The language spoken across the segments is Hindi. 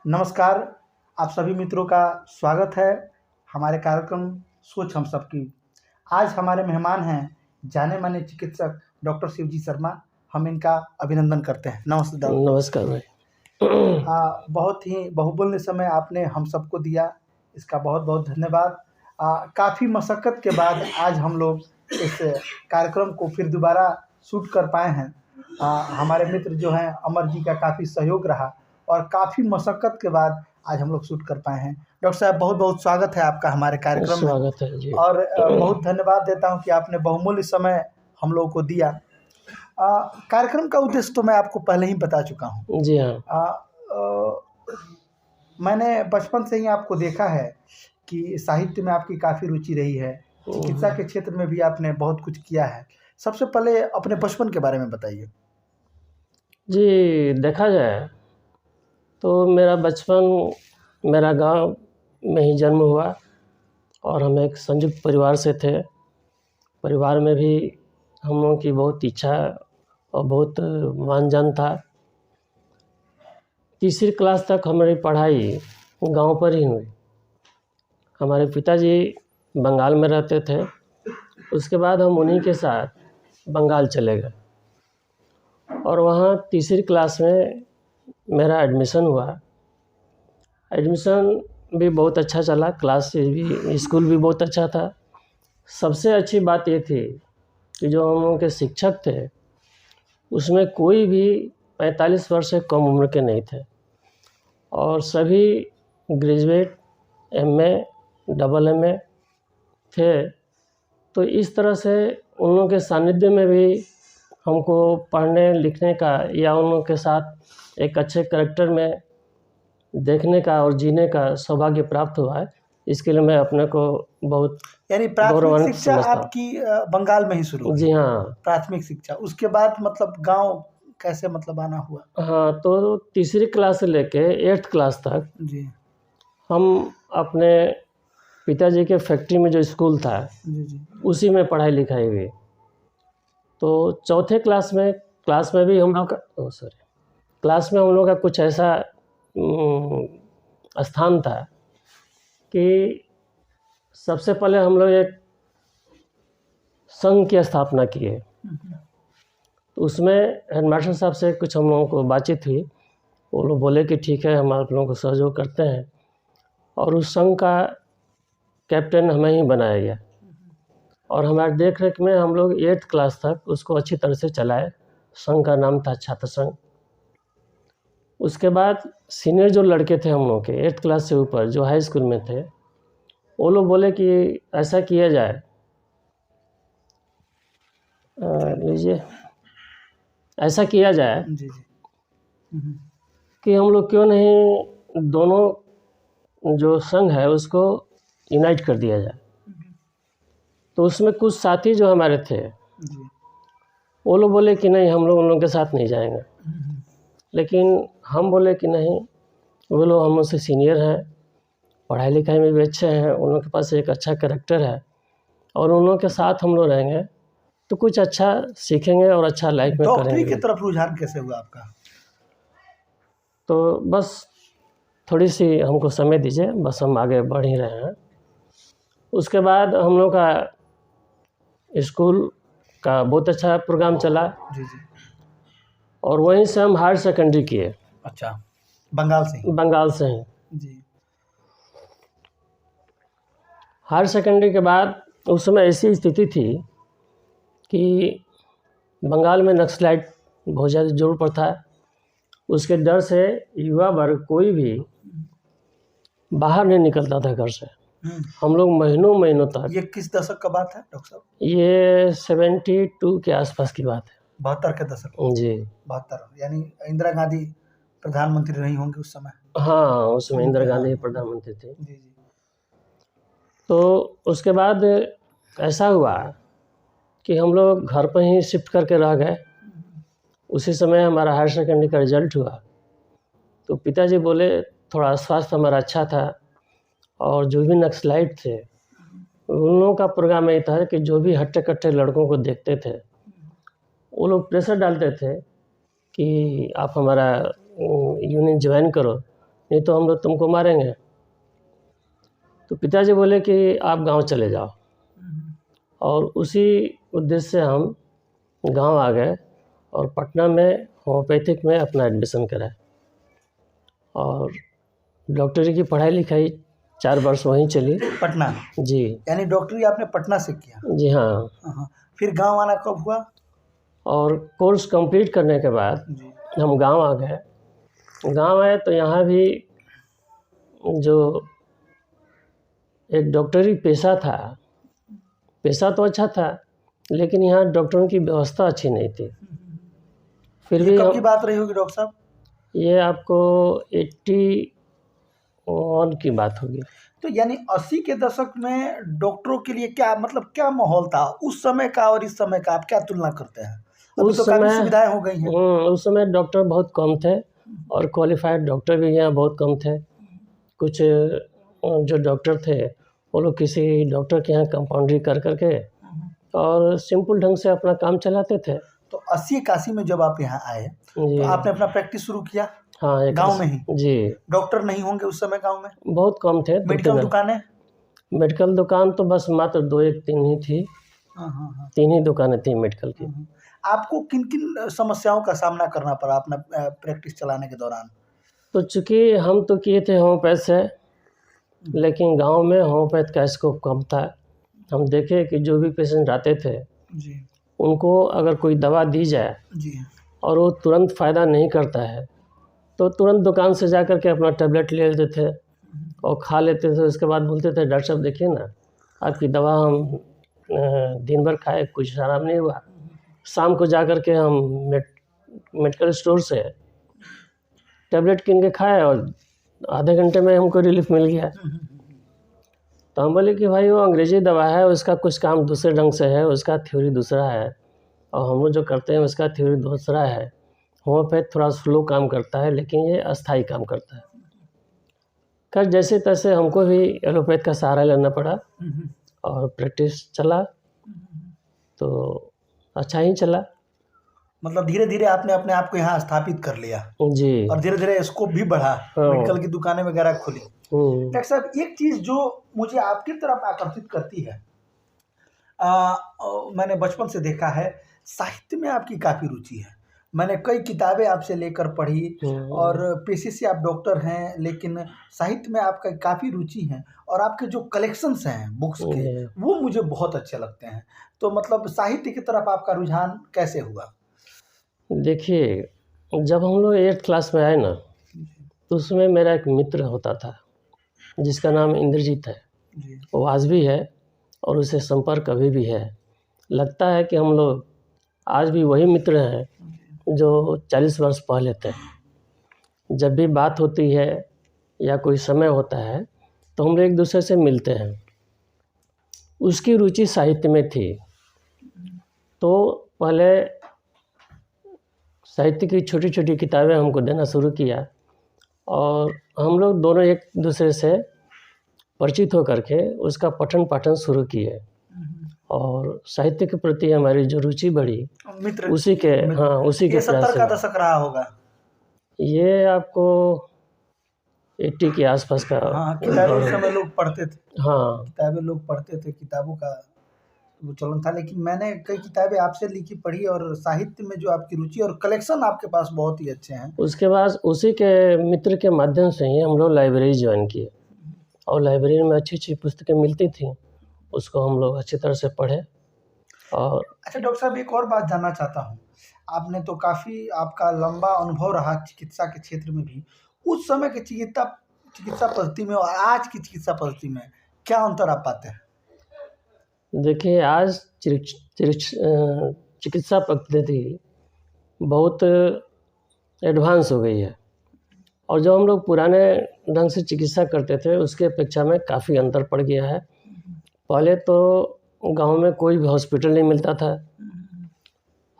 नमस्कार, आप सभी मित्रों का स्वागत है हमारे कार्यक्रम सोच हम सबकी। आज हमारे मेहमान हैं जाने माने चिकित्सक डॉक्टर शिवजी शर्मा। हम इनका अभिनंदन करते हैं। नमस्ते डॉक्टर। नमस्कार भाई। बहुत ही बहुमूल्य समय आपने हम सबको दिया, इसका बहुत बहुत धन्यवाद। काफ़ी मशक्क़त के बाद आज हम लोग इस कार्यक्रम को फिर दोबारा शूट कर पाए हैं। हमारे मित्र जो हैं अमर जी का काफ़ी सहयोग रहा और काफ़ी मशक्क़त के बाद आज हम लोग शूट कर पाए हैं। डॉक्टर साहब, बहुत बहुत स्वागत है आपका हमारे कार्यक्रम में। स्वागत है जी। और बहुत धन्यवाद देता हूं कि आपने बहुमूल्य समय हम लोगों को दिया। कार्यक्रम का उद्देश्य तो मैं आपको पहले ही बता चुका हूं। जी हाँ। मैंने बचपन से ही आपको देखा है कि साहित्य में आपकी काफ़ी रुचि रही है, चिकित्सा के क्षेत्र में भी आपने बहुत कुछ किया है। सबसे पहले अपने बचपन के बारे में बताइए। जी, देखा जाए तो मेरा बचपन मेरा गांव में ही जन्म हुआ और हम एक संयुक्त परिवार से थे। परिवार में भी हम लोगों की बहुत इच्छा और बहुत मान-जान था। तीसरी क्लास तक हमारी पढ़ाई गांव पर ही हुई। हमारे पिताजी बंगाल में रहते थे। उसके बाद हम उन्हीं के साथ बंगाल चले गए और वहाँ तीसरी क्लास में मेरा एडमिशन हुआ। एडमिशन भी बहुत अच्छा चला, क्लास भी, स्कूल भी बहुत अच्छा था। सबसे अच्छी बात ये थी कि जो हम लोगों के शिक्षक थे उसमें कोई भी 45 वर्ष से कम उम्र के नहीं थे और सभी ग्रेजुएट, एमए, डबल एमए थे। तो इस तरह से उन लोगों के सानिध्य में भी हमको पढ़ने लिखने का या उन लोगों के साथ एक अच्छे करैक्टर में देखने का और जीने का सौभाग्य प्राप्त हुआ है। इसके लिए मैं अपने को बहुत यानी प्राथमिक गौरवान्वित शिक्षा समझता हूँ। आपकी बंगाल में ही शुरू हुई? जी हाँ। प्राथमिक शिक्षा, उसके बाद मतलब गांव कैसे मतलब आना हुआ? हाँ, तो तीसरी क्लास से लेके 8th क्लास तक जी हम अपने पिताजी के फैक्ट्री में जो स्कूल था जी जी उसी में पढ़ाई लिखाई हुई। तो चौथे क्लास में भी हम लोग का क्लास में हम लोग का कुछ ऐसा स्थान था कि सबसे पहले हम लोग एक संघ की स्थापना किए। तो उसमें हेडमास्टर साहब से कुछ हम लोगों को बातचीत हुई। वो लोग बोले कि ठीक है, हम आप लोगों को सहयोग करते हैं और उस संघ का कैप्टन हमें ही बनाया गया और हमारे देख रेख में हम लोग 8th क्लास तक उसको अच्छी तरह से चलाए। संघ का नाम था छात्र संघ। उसके बाद सीनियर जो लड़के थे हम लोग के 8th क्लास से ऊपर जो हाई स्कूल में थे, वो लोग बोले कि ऐसा किया जाए, ऐसा किया जाए जी जी कि हम लोग क्यों नहीं दोनों जो संघ है उसको यूनाइट कर दिया जाए। तो उसमें कुछ साथी जो हमारे थे जी वो लोग बोले कि नहीं, हम लोग उन लोगों के साथ नहीं जाएंगे। लेकिन हम बोले कि नहीं, वो लोग हम लोग से सीनियर हैं, पढ़ाई लिखाई में भी अच्छे हैं, उन लोगों के पास एक अच्छा कैरेक्टर है और उन लोगों के साथ हम लोग रहेंगे तो कुछ अच्छा सीखेंगे और अच्छा लाइफ में डॉक्टरी करेंगे। की तरफ रुझान कैसे हुआ आपका? तो बस थोड़ी सी हमको समय दीजिए, बस हम आगे बढ़ ही रहे हैं। उसके बाद हम लोग का स्कूल का बहुत अच्छा प्रोग्राम चला जी जी और वहीं से हम हायर सेकेंडरी किए। अच्छा, बंगाल से ही? बंगाल से ही। जी हायर सेकेंडरी के बाद उस समय ऐसी स्थिति थी कि बंगाल में नक्सलाइट बहुत ज़्यादा जोर पर था। उसके डर से युवा वर्ग कोई भी बाहर नहीं निकलता था घर से। हम लोग महीनों तक। ये किस दशक का बात है डॉक्टर साहब? ये 72 के आसपास की बात है। 72 के दशक? जी 72, यानी इंदिरा गांधी प्रधानमंत्री रही होंगी उस समय? हाँ, उसमें इंदिरा गांधी हाँ। प्रधानमंत्री थी। जी जी तो उसके बाद ऐसा हुआ कि हम लोग घर पर ही शिफ्ट करके रह गए। उसी समय हमारा हायर सेकेंडरी का रिजल्ट हुआ तो पिताजी बोले, थोड़ा स्वास्थ्य हमारा अच्छा था और जो भी नक्सलाइट थे उन लोगों का प्रोग्राम ये था कि जो भी हट्टे कट्टे लड़कों को देखते थे वो लोग प्रेशर डालते थे कि आप हमारा यूनिट ज्वाइन करो नहीं तो हम लोग तुमको मारेंगे। तो पिताजी बोले कि आप गांव चले जाओ, और उसी उद्देश्य से हम गांव आ गए और पटना में होम्योपैथिक में अपना एडमिशन कराए, और डॉक्टरी की पढ़ाई लिखाई 4 वर्ष वहीं चली। पटना? जी। यानी डॉक्टरी आपने पटना से किया? जी हाँ। हाँ। फिर गांव आना कब हुआ? और कोर्स कंप्लीट करने के बाद जी। हम गांव आ गए। गांव आए तो यहाँ भी जो एक डॉक्टरी पेशा था, पेशा तो अच्छा था, लेकिन यहाँ डॉक्टरों की व्यवस्था अच्छी नहीं थी। फिर ये भी कब की बात रही होगी डॉक्टर साहब? ये आपको 81 की बात होगी। तो यानी 80 के दशक में डॉक्टरों के लिए क्या मतलब क्या माहौल था उस समय का और इस समय का, आप क्या तुलना करते हैं? अभी उस तो काफी समय सुविधाएं हो गई हैं। उस समय डॉक्टर बहुत कम थे, और क्वालिफाइड डॉक्टर भी यहाँ बहुत कम थे। कुछ जो डॉक्टर थे वो लोग किसी डॉक्टर के यहाँ कंपाउंड्री कर करके और सिंपल ढंग से अपना काम चलाते थे। तो 80-81 में जब आप यहाँ आए जी। तो आपने अपना प्रैक्टिस शुरू किया? हाँ, गांव में ही? जी। डॉक्टर नहीं होंगे उस समय गांव में? बहुत कम थे। मेडिकल दुकानें? मेडिकल दुकान तो बस मात्र 2-3 ही थी। हाँ। 3 ही दुकानें थी मेडिकल की। आपको किन किन समस्याओं का सामना करना पड़ा अपना प्रैक्टिस चलाने के दौरान? तो चूँकि हम तो किए थे होम्योपैथ से, लेकिन गांव में होम्योपैथ का स्कोप कम था। हम देखे कि जो भी पेशेंट आते थे जी। उनको अगर कोई दवा दी जाए जी। और वो तुरंत फ़ायदा नहीं करता है, तो तुरंत दुकान से जा कर के अपना टैबलेट ले लेते थे और खा लेते थे। उसके बाद बोलते थे डॉक्टर साहब देखिए ना, आपकी दवा हम दिन भर खाए, कुछ आराम नहीं हुआ। शाम को जा कर के हम मेडिकल स्टोर से टैबलेट किन के खाए और आधे घंटे में हमको रिलीफ मिल गया। तो हम बोले कि भाई वो अंग्रेज़ी दवा है, उसका कुछ काम दूसरे ढंग से है, उसका थ्योरी दूसरा है, और हम लोग जो करते हैं उसका थ्योरी दूसरा है। होम्योपैथ थोड़ा स्लो काम करता है, लेकिन ये अस्थाई काम करता है। खैर जैसे तैसे हमको भी एलोपैथ का सहारा लेना पड़ा और प्रैक्टिस चला तो अच्छा ही चला। मतलब धीरे धीरे आपने अपने आप को यहाँ स्थापित कर लिया? जी। और धीरे धीरे स्कोप भी बढ़ा, मेडिकल की दुकानें वगैरह खुली। डॉक्टर साहब एक चीज़ जो मुझे आपकी तरफ आकर्षित करती है, मैंने बचपन से देखा है साहित्य में आपकी काफ़ी रुचि है। मैंने कई किताबें आपसे लेकर पढ़ी, और पेशे से आप डॉक्टर हैं लेकिन साहित्य में आपका काफ़ी रुचि है, और आपके जो कलेक्शंस हैं बुक्स के वो मुझे बहुत अच्छे लगते हैं। तो मतलब साहित्य की तरफ आपका रुझान कैसे हुआ? देखिए, जब हम लोग 8th क्लास में आए ना, तो उसमें मेरा एक मित्र होता था जिसका नाम इंद्रजीत है। वो आज भी है और उससे संपर्क अभी भी है। लगता है कि हम लोग आज भी वही मित्र हैं जो 40 वर्ष पहले थे। जब भी बात होती है या कोई समय होता है तो हम लोग एक दूसरे से मिलते हैं। उसकी रुचि साहित्य में थी, तो पहले साहित्य की छोटी छोटी किताबें हमको देना शुरू किया, और हम लोग दोनों एक दूसरे से परिचित होकर के उसका पठन पाठन शुरू किए, और साहित्य के प्रति हमारी जो रुचि बढ़ी उसी के ये 70 का दशक रहा होगा? ये आपको 80 के आसपास का। किताबें उस समय लोग पढ़ते थे। किताबें लोग पढ़ते थे, किताबों का वो चलन था। लेकिन मैंने कई किताबें आपसे लिखी पढ़ी, और साहित्य में जो आपकी रुचि और कलेक्शन आपके पास बहुत ही अच्छे हैं। उसके बाद उसी के मित्र के माध्यम से ही हम लोग लाइब्रेरी ज्वाइन किए, और लाइब्रेरी में अच्छी अच्छी पुस्तकें मिलती थी, उसको हम लोग अच्छी तरह से पढ़े। और अच्छा डॉक्टर साहब एक और बात जानना चाहता हूँ, आपने तो काफ़ी आपका लंबा अनुभव रहा चिकित्सा के क्षेत्र में भी। उस समय की चिकित्सा पद्धति में और आज की चिकित्सा पद्धति में क्या अंतर आप पाते हैं? देखिए, आज चिकित्सा पद्धति बहुत एडवांस हो गई है, और जो हम लोग पुराने ढंग से चिकित्सा करते थे उसके अपेक्षा में काफ़ी अंतर पड़ गया है। पहले तो गांव में कोई भी हॉस्पिटल नहीं मिलता था।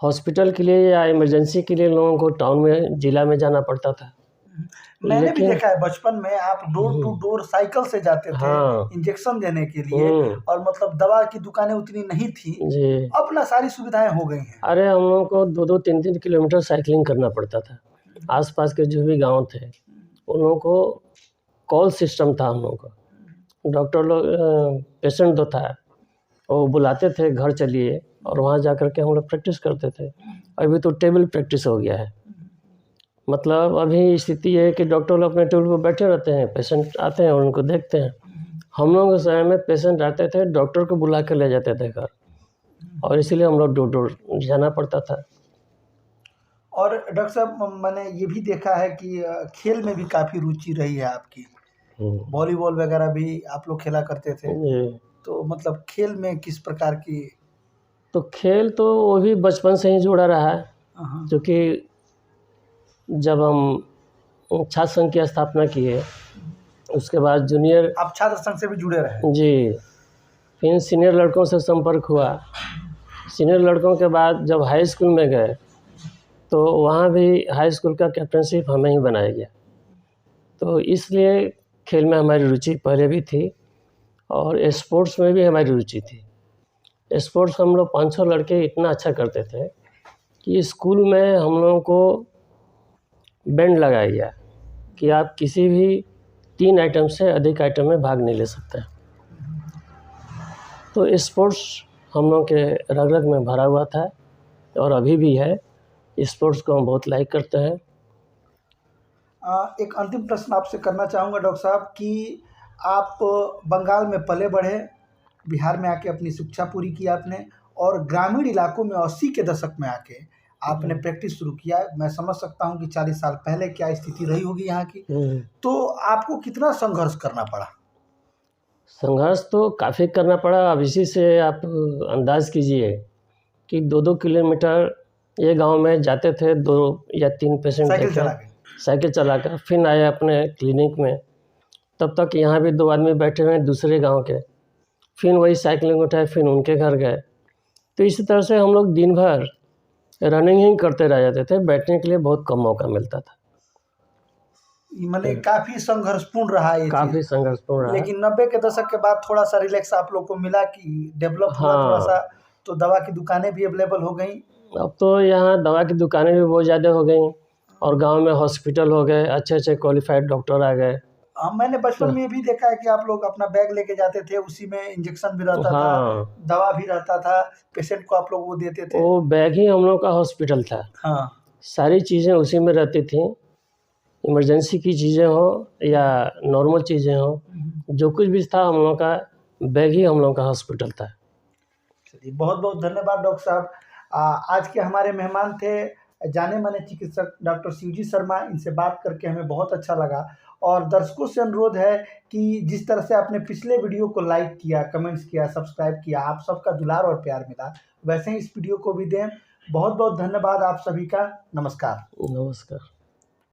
हॉस्पिटल के लिए या इमरजेंसी के लिए लोगों को टाउन में, जिला में जाना पड़ता था। मैंने भी देखा है बचपन में आप डोर टू डोर साइकिल से जाते थे इंजेक्शन देने के लिए, और मतलब दवा की दुकानें उतनी नहीं थी। अब ना सारी सुविधाएं हो गई हैं। अरे हम लोगों को 2-2, 3-3 किलोमीटर साइकिलिंग करना पड़ता था। आसपास के जो भी गांव थे उन लोगों को कॉल सिस्टम था हम लोगों का। डॉक्टर लोग पेशेंट जो था वो बुलाते थे घर चलिए, और वहाँ जा कर के हम लोग प्रैक्टिस करते थे। अभी तो टेबल प्रैक्टिस हो गया है, मतलब अभी स्थिति ये है कि डॉक्टर लोग अपने टेबल पर बैठे रहते हैं, पेशेंट आते हैं और उनको देखते हैं। हम लोग के समय में पेशेंट आते थे, डॉक्टर को बुला कर ले जाते थे घर, और इसीलिए हम लोग दूर दूर जाना पड़ता था। और डॉक्टर साहब मैंने ये भी देखा है कि खेल में भी काफ़ी रुचि रही है आपकी। वॉलीबॉल वगैरह भी आप लोग खेला करते थे, जी। तो मतलब खेल में किस प्रकार की? तो खेल तो वो भी बचपन से ही जुड़ा रहा है, हाँ, क्योंकि जब हम छात्र संघ की स्थापना किए, उसके बाद जूनियर, आप छात्र संघ से भी जुड़े रहे? जी, फिर सीनियर लड़कों से संपर्क हुआ। सीनियर लड़कों के बाद जब हाई स्कूल में गए तो वहाँ भी हाई स्कूल का कैप्टनशिप हमें ही बनाया गया। तो इसलिए खेल में हमारी रुचि पहले भी थी, और स्पोर्ट्स में भी हमारी रुचि थी। स्पोर्ट्स हम लोग 500 लड़के इतना अच्छा करते थे कि स्कूल में हम लोगों को बैंड लगाया गया कि आप किसी भी 3 आइटम से अधिक आइटम में भाग नहीं ले सकते। तो स्पोर्ट्स हम लोग के रग रग में भरा हुआ था, और अभी भी है। स्पोर्ट्स को हम बहुत लाइक करते हैं। एक अंतिम प्रश्न आपसे करना चाहूँगा डॉक्टर साहब कि आप बंगाल में पले बढ़े, बिहार में आके अपनी शिक्षा पूरी की आपने, और ग्रामीण इलाकों में 80 के दशक में आके आपने प्रैक्टिस शुरू किया। मैं समझ सकता हूँ कि 40 साल पहले क्या स्थिति रही होगी यहाँ की, तो आपको कितना संघर्ष करना पड़ा? संघर्ष तो काफ़ी करना पड़ा। अब इसी से आप अंदाज़ कीजिए कि 2-2 किलोमीटर ये गांव में जाते थे, 2 या 3 पेशेंट साइकिल चला कर, फिर आए अपने क्लिनिक में। तब तक यहाँ भी 2 आदमी बैठे हुए हैं दूसरे गांव के, फिर वही साइकिलिंग उठाए, फिर उनके घर गए। तो इसी तरह से हम लोग दिन भर रनिंग ही करते रह जाते थे, बैठने के लिए बहुत कम मौका मिलता था। मैंने काफ़ी संघर्षपूर्ण रहा ये काफ़ी चीज़। संघर्षपूर्ण रहा। लेकिन 90 के दशक के बाद थोड़ा सा रिलैक्स आप लोग को मिला कि डेवलप हुआ थोड़ा सा, तो दवा की दुकानें भी अवेलेबल हो गई। अब तो यहाँ दवा की दुकानें भी बहुत ज़्यादा हो गई, और गांव में हॉस्पिटल हो गए, अच्छे अच्छे क्वालिफाइड डॉक्टर आ गए। मैंने बचपन में भी देखा है कि आप लोग अपना बैग लेके जाते थे, उसी में इंजेक्शन भी रहता था, दवा भी रहता था, पेशेंट को आप लोग वो देते थे। वो बैग ही हम लोग का हॉस्पिटल था। हाँ, सारी चीज़ें उसी में रहती थी, इमरजेंसी की चीज़ें हो या नॉर्मल चीज़ें हो, जो कुछ भी था हम लोग का बैग ही हम लोग का हॉस्पिटल था। चलिए, बहुत बहुत धन्यवाद डॉक्टर साहब। आज के हमारे मेहमान थे जाने माने चिकित्सक डॉक्टर शिवजी शर्मा। इनसे बात करके हमें बहुत अच्छा लगा, और दर्शकों से अनुरोध है कि जिस तरह से आपने पिछले वीडियो को लाइक किया, कमेंट्स किया, सब्सक्राइब किया, आप सबका दुलार और प्यार मिला, वैसे ही इस वीडियो को भी दें। बहुत बहुत धन्यवाद आप सभी का। नमस्कार। नमस्कार।